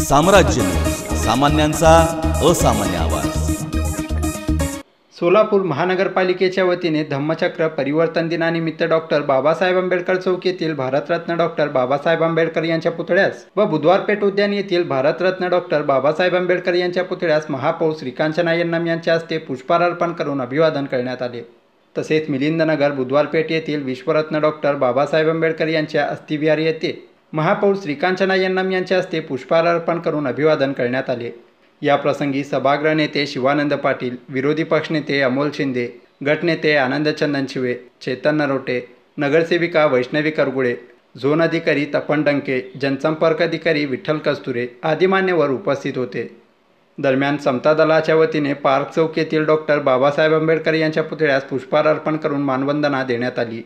साम्राज्य, सामान्यांचा असामान्य आवाज। सोलापूर महानगरपालिकेच्या वतीने धम्मचक्र परिवर्तन दिनानिमित्त डॉक्टर बाबासाहेब आंबेडकर चौक येथील भारतरत्न डॉक्टर बाबासाहेब आंबेडकर यांच्या पुतळ्यास व बुधवारपेठ उद्यान येथील भारतरत्न डॉक्टर बाबासाहेब आंबेडकर यांच्या पुतळ्यास महापौर श्रीकांचना यन्नम यांच्या हस्ते पुष्पहार अर्पण करून अभिवादन करण्यात आले। तसेच मिलिंदनगर बुधवारपेठ येथील विश्वरत्न डॉक्टर बाबासाहेब आंबेडकर यांच्या अस्थिविहार येथे महापौर श्रीकांचना यन्नम यांच्या हस्ते पुष्पहार अर्पण करून अभिवादन करण्यात आले। या प्रसंगी सभागृह नेते शिवानंद पाटील, विरोधी पक्षनेते अमोल शिंदे, गटनेते आनंद चंदन शिवे, चेतन नरोटे, नगरसेविका वैष्णवी करगुळे, झोन अधिकारी तपन डंके, जनसंपर्क अधिकारी विठ्ठल कस्तुरे आदी मान्यवर उपस्थित होते। दरम्यान समता दलाच्या वतीने पार्क चौक येथील डॉक्टर बाबासाहेब आंबेडकर यांच्या पुतळ्यास पुष्पहार अर्पण करून मानवंदना देण्यात आली।